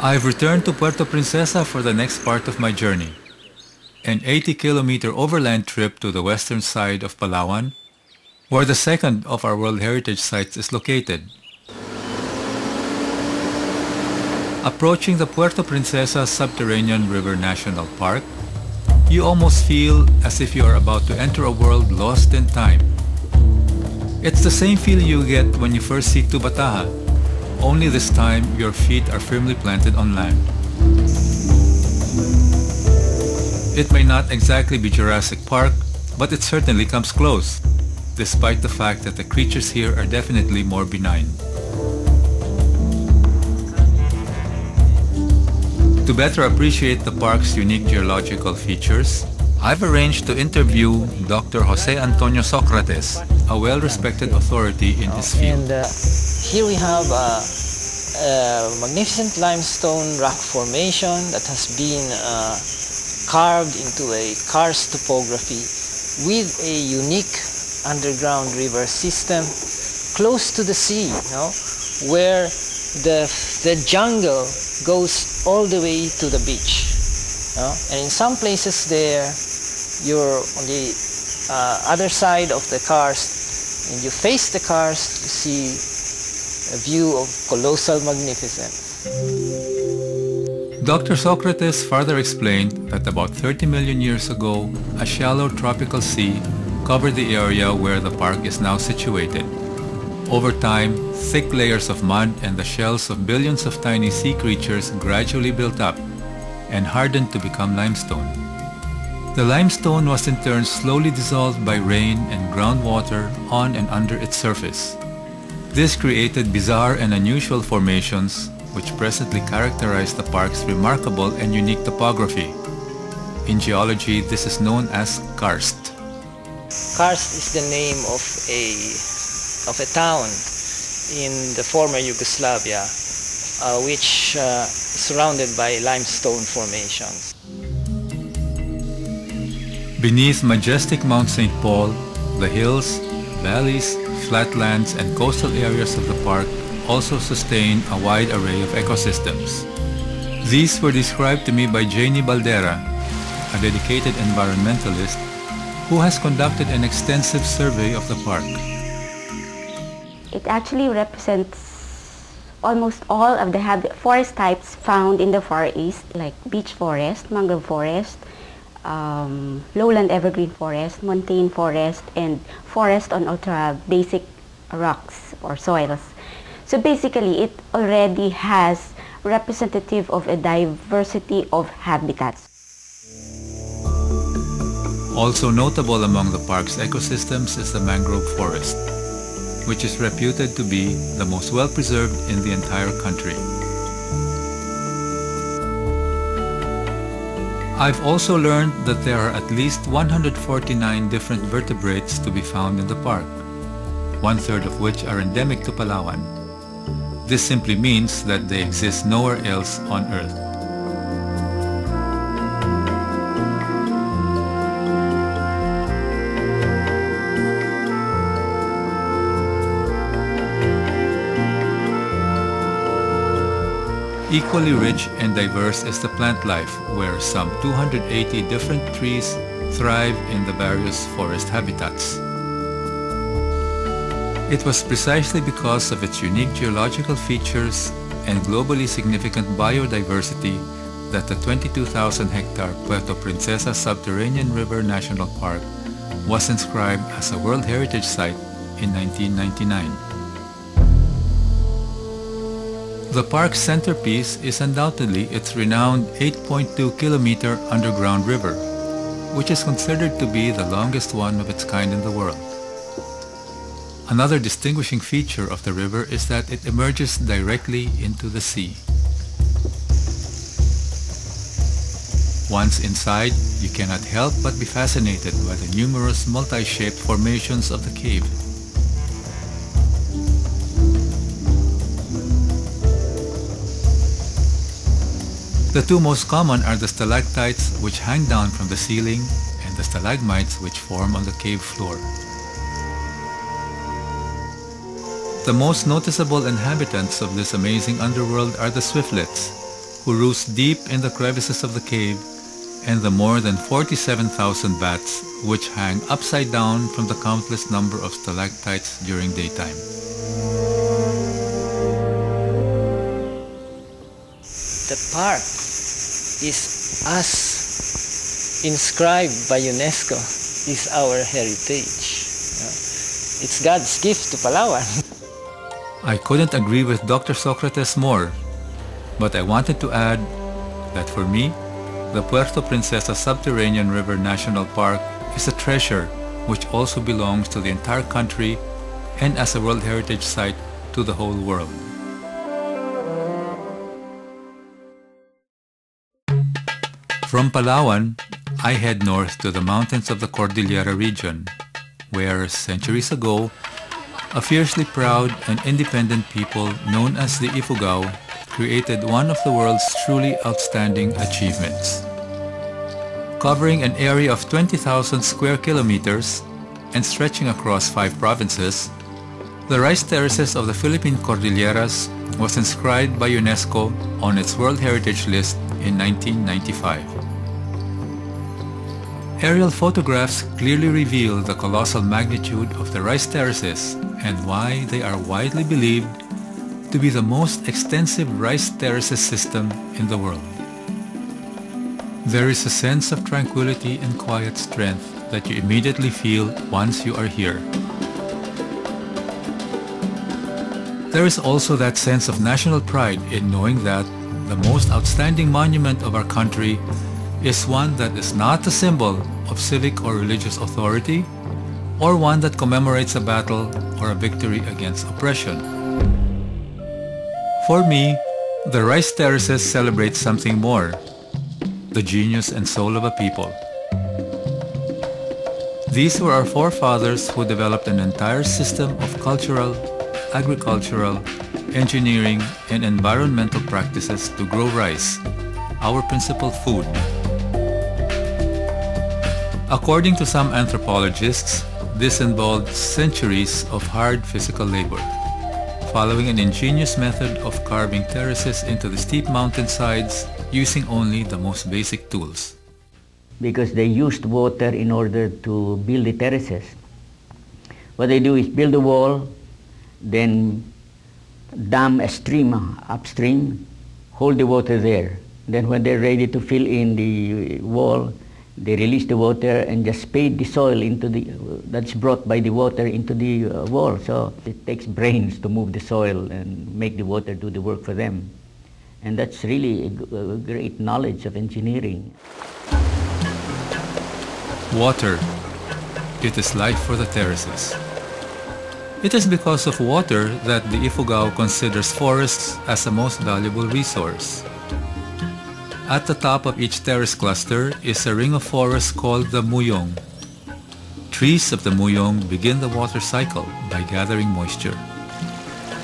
I've returned to Puerto Princesa for the next part of my journey, an 80-kilometer overland trip to the western side of Palawan, where the second of our World Heritage Sites is located. Approaching the Puerto Princesa Subterranean River National Park, you almost feel as if you are about to enter a world lost in time. It's the same feel you get when you first see Tubataha, only this time your feet are firmly planted on land. It may not exactly be Jurassic Park, but it certainly comes close, despite the fact that the creatures here are definitely more benign. To better appreciate the park's unique geological features, I've arranged to interview Dr. Jose Antonio Socrates, a well-respected authority in his field. And here we have a magnificent limestone rock formation that has been carved into a karst topography with a unique underground river system close to the sea, where the jungle goes all the way to the beach. And in some places there, you're on the other side of the karst, and you face the karst, you see a view of colossal magnificence. Dr. Socrates further explained that about 30 million years ago, a shallow tropical sea covered the area where the park is now situated. Over time, thick layers of mud and the shells of billions of tiny sea creatures gradually built up and hardened to become limestone. The limestone was in turn slowly dissolved by rain and groundwater on and under its surface. This created bizarre and unusual formations which presently characterize the park's remarkable and unique topography. In geology, this is known as karst. Karst is the name of a town in the former Yugoslavia, which is surrounded by limestone formations. Beneath majestic Mount St. Paul, the hills, valleys, flatlands, and coastal areas of the park also sustain a wide array of ecosystems. These were described to me by Janie Baldera, a dedicated environmentalist who has conducted an extensive survey of the park. It actually represents almost all of the forest types found in the Far East, like beech forest, mangrove forest, lowland evergreen forest, montane forest, and forest on ultra basic rocks or soils. So basically, it already has representative of a diversity of habitats. Also notable among the park's ecosystems is the mangrove forest, which is reputed to be the most well-preserved in the entire country. I've also learned that there are at least 149 different vertebrates to be found in the park, one-third of which are endemic to Palawan. This simply means that they exist nowhere else on Earth. Equally rich and diverse is the plant life, where some 280 different trees thrive in the various forest habitats. It was precisely because of its unique geological features and globally significant biodiversity that the 22,000-hectare Puerto Princesa Subterranean River National Park was inscribed as a World Heritage Site in 1999. The park's centerpiece is undoubtedly its renowned 8.2-kilometer underground river, which is considered to be the longest one of its kind in the world. Another distinguishing feature of the river is that it emerges directly into the sea. Once inside, you cannot help but be fascinated by the numerous multi-shaped formations of the cave. The two most common are the stalactites, which hang down from the ceiling, and the stalagmites, which form on the cave floor. The most noticeable inhabitants of this amazing underworld are the swiftlets, who roost deep in the crevices of the cave, and the more than 47,000 bats which hang upside down from the countless number of stalactites during daytime. The park is, as inscribed by UNESCO, is our heritage. It's God's gift to Palawan. I couldn't agree with Dr. Socrates more, but I wanted to add that for me, the Puerto Princesa Subterranean River National Park is a treasure which also belongs to the entire country and as a World Heritage Site to the whole world. From Palawan, I head north to the mountains of the Cordillera region, where centuries ago, a fiercely proud and independent people known as the Ifugao created one of the world's truly outstanding achievements. Covering an area of 20,000 square kilometers and stretching across 5 provinces, the rice terraces of the Philippine Cordilleras was inscribed by UNESCO on its World Heritage List in 1995. Aerial photographs clearly reveal the colossal magnitude of the rice terraces and why they are widely believed to be the most extensive rice terraces system in the world. There is a sense of tranquility and quiet strength that you immediately feel once you are here. There is also that sense of national pride in knowing that the most outstanding monument of our country is one that is not a symbol of civic or religious authority, or one that commemorates a battle or a victory against oppression. For me, the rice terraces celebrate something more, the genius and soul of a people. These were our forefathers who developed an entire system of cultural, agricultural, engineering, and environmental practices to grow rice, our principal food. According to some anthropologists, this involved centuries of hard physical labor, following an ingenious method of carving terraces into the steep mountainsides using only the most basic tools. Because they used water in order to build the terraces. What they do is build a wall, then dam a stream upstream, hold the water there. Then when they're ready to fill in the wall, they release the water and just spade the soil into that's brought by the water into the wall. So it takes brains to move the soil and make the water do the work for them. And that's really a great knowledge of engineering. Water. It is life for the terraces. It is because of water that the Ifugao considers forests as the most valuable resource. At the top of each terrace cluster is a ring of forest called the muyong. Trees of the muyong begin the water cycle by gathering moisture.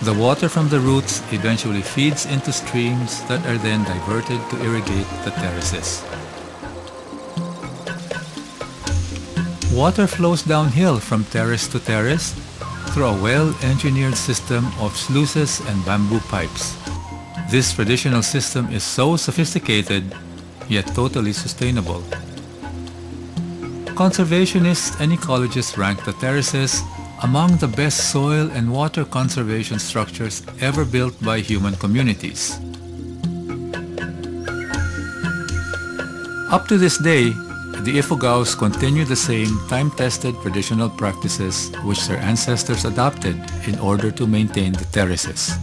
The water from the roots eventually feeds into streams that are then diverted to irrigate the terraces. Water flows downhill from terrace to terrace through a well-engineered system of sluices and bamboo pipes. This traditional system is so sophisticated, yet totally sustainable. Conservationists and ecologists rank the terraces among the best soil and water conservation structures ever built by human communities. Up to this day, the Ifugaos continue the same time-tested traditional practices which their ancestors adopted in order to maintain the terraces.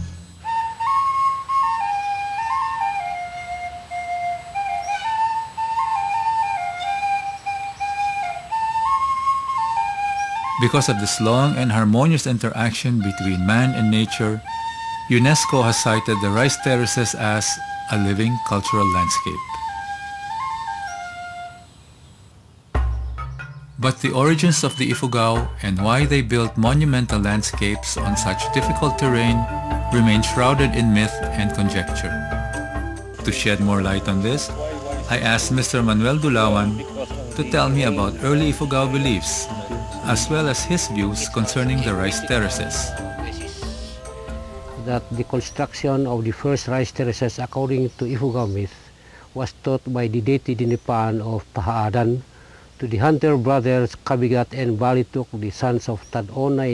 Because of this long and harmonious interaction between man and nature, UNESCO has cited the rice terraces as a living cultural landscape. But the origins of the Ifugao and why they built monumental landscapes on such difficult terrain remain shrouded in myth and conjecture. To shed more light on this, I asked Mr. Manuel Dulawan to tell me about early Ifugao beliefs, as well as his views concerning the rice terraces. that the construction of the first rice terraces according to Ifugao myth was taught by the deity Dinipan of Tahaadan to the hunter brothers Kabigat and Balituk, the sons of Tadona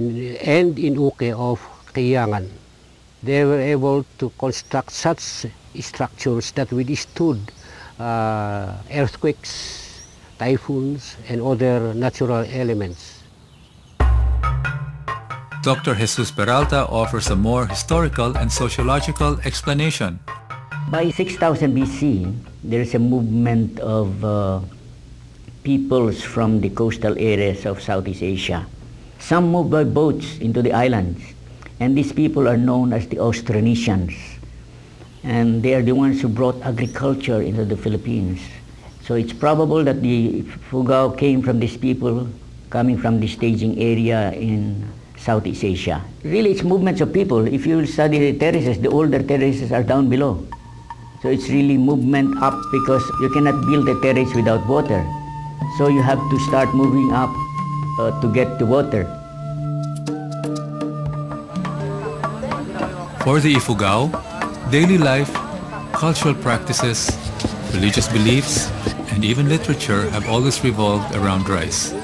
and Inuke of Kiyangan. They were able to construct such structures that withstood earthquakes, typhoons, and other natural elements. Dr. Jesus Peralta offers a more historical and sociological explanation. By 6000 BC, there is a movement of peoples from the coastal areas of Southeast Asia. Some moved by boats into the islands, and these people are known as the Austronesians. And they are the ones who brought agriculture into the Philippines. So it's probable that the Fugao came from these people coming from the staging area in Southeast Asia. Really, it's movements of people. If you study the terraces, the older terraces are down below. So it's really movement up because you cannot build a terrace without water. So you have to start moving up to get to water. For the Ifugao, daily life, cultural practices, religious beliefs, and even literature have always revolved around rice.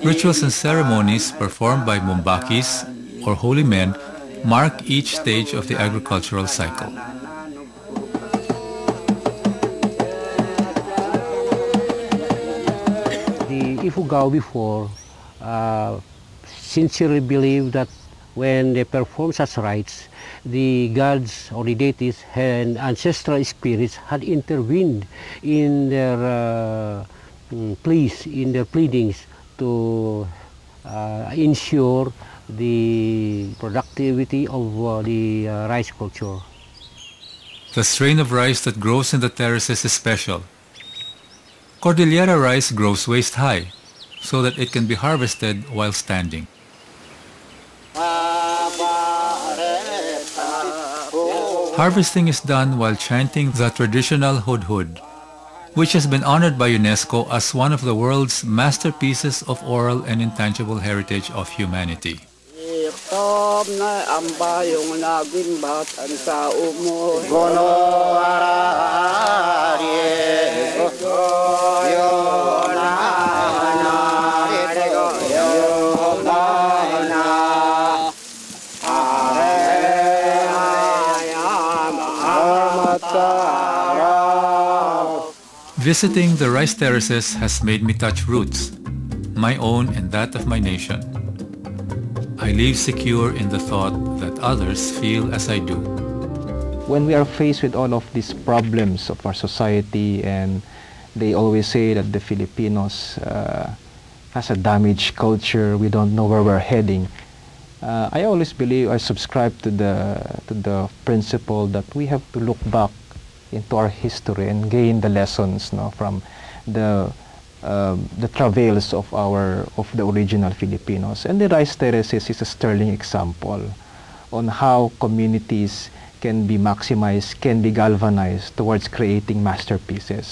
Rituals and ceremonies performed by mumbakis, or holy men, mark each stage of the agricultural cycle. The Ifugao before sincerely believed that when they perform such rites, the gods or the deities and ancestral spirits had intervened in their pleas, in their pleadings to ensure the productivity of the rice culture. The strain of rice that grows in the terraces is special. Cordillera rice grows waist high, so that it can be harvested while standing. Harvesting is done while chanting the traditional hudhud, which has been honored by UNESCO as one of the world's masterpieces of oral and intangible heritage of humanity. Visiting the rice terraces has made me touch roots, my own and that of my nation. I live secure in the thought that others feel as I do. When we are faced with all of these problems of our society, and they always say that the Filipinos has a damaged culture, we don't know where we're heading. I always believe, I subscribe to the principle that we have to look back into our history and gain the lessons, from the travails of the original Filipinos. And the rice terraces is a sterling example on how communities can be maximized, can be galvanized towards creating masterpieces.